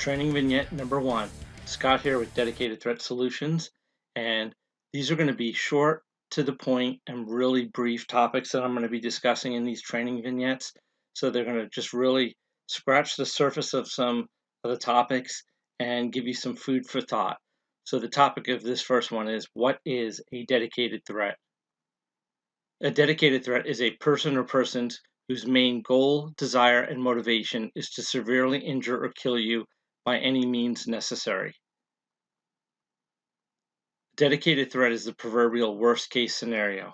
Training vignette number 1. Scott here with Dedicated Threat Solutions, and these are going to be short, to the point, and really brief topics that I'm going to be discussing in these training vignettes. So they're going to just really scratch the surface of some of the topics and give you some food for thought. So the topic of this first one is, what is a dedicated threat? A dedicated threat is a person or persons whose main goal, desire, and motivation is to severely injure or kill you by any means necessary. Dedicated threat is the proverbial worst-case scenario.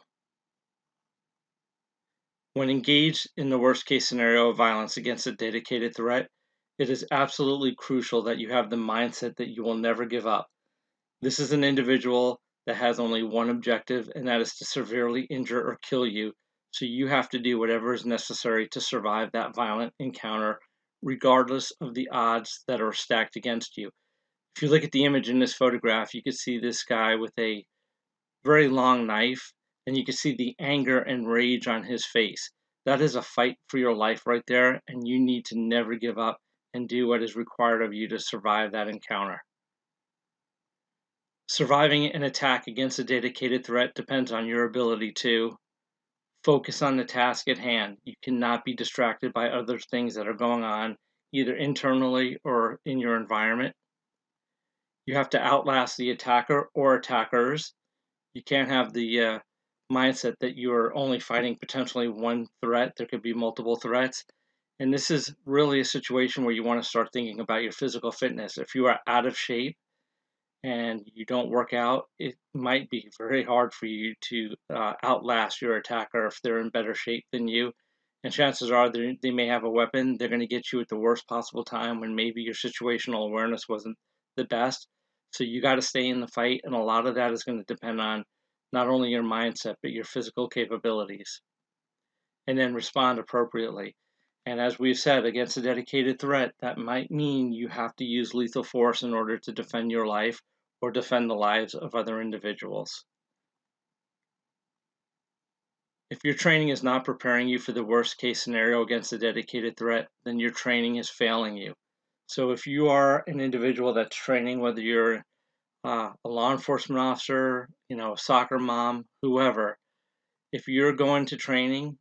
When engaged in the worst-case scenario of violence against a dedicated threat, it is absolutely crucial that you have the mindset that you will never give up. This is an individual that has only one objective, and that is to severely injure or kill you, so you have to do whatever is necessary to survive that violent encounter, regardless of the odds that are stacked against you. If you look at the image in this photograph, you can see this guy with a very long knife, and you can see the anger and rage on his face. That is a fight for your life right there, and you need to never give up and do what is required of you to survive that encounter. Surviving an attack against a dedicated threat depends on your ability to focus on the task at hand. You cannot be distracted by other things that are going on, either internally or in your environment. You have to outlast the attacker or attackers. You can't have the mindset that you are only fighting potentially one threat. There could be multiple threats. And this is really a situation where you want to start thinking about your physical fitness. If you are out of shape and you don't work out, it might be very hard for you to outlast your attacker if they're in better shape than you. And chances are they may have a weapon. They're going to get you at the worst possible time when maybe your situational awareness wasn't the best. So you got to stay in the fight, and a lot of that is going to depend on not only your mindset, but your physical capabilities. And then respond appropriately. And as we've said, against a dedicated threat, that might mean you have to use lethal force in order to defend your life or defend the lives of other individuals. If your training is not preparing you for the worst case scenario against a dedicated threat, then your training is failing you. So if you are an individual that's training, whether you're a law enforcement officer, a soccer mom, whoever, if you're going to training,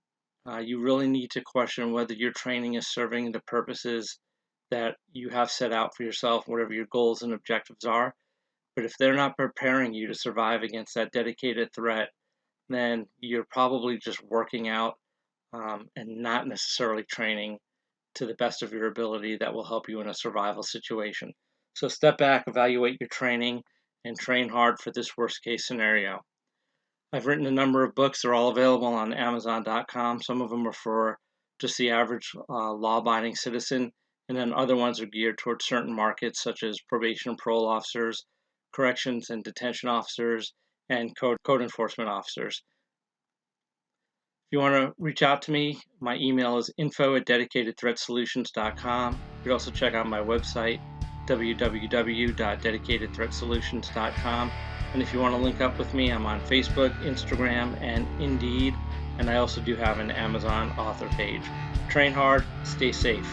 you really need to question whether your training is serving the purposes that you have set out for yourself, whatever your goals and objectives are. But if they're not preparing you to survive against that dedicated threat, then you're probably just working out and not necessarily training to the best of your ability that will help you in a survival situation. So step back, evaluate your training, and train hard for this worst case scenario. I've written a number of books. They're all available on Amazon.com. Some of them are for just the average law-abiding citizen, and then other ones are geared towards certain markets such as probation and parole officers, corrections and detention officers, and code enforcement officers. If you want to reach out to me, my email is info@dedicatedthreatsolutions.com. You can also check out my website, www.dedicatedthreatsolutions.com. And if you want to link up with me, I'm on Facebook, Instagram, and Indeed. And I also do have an Amazon author page. Train hard, stay safe.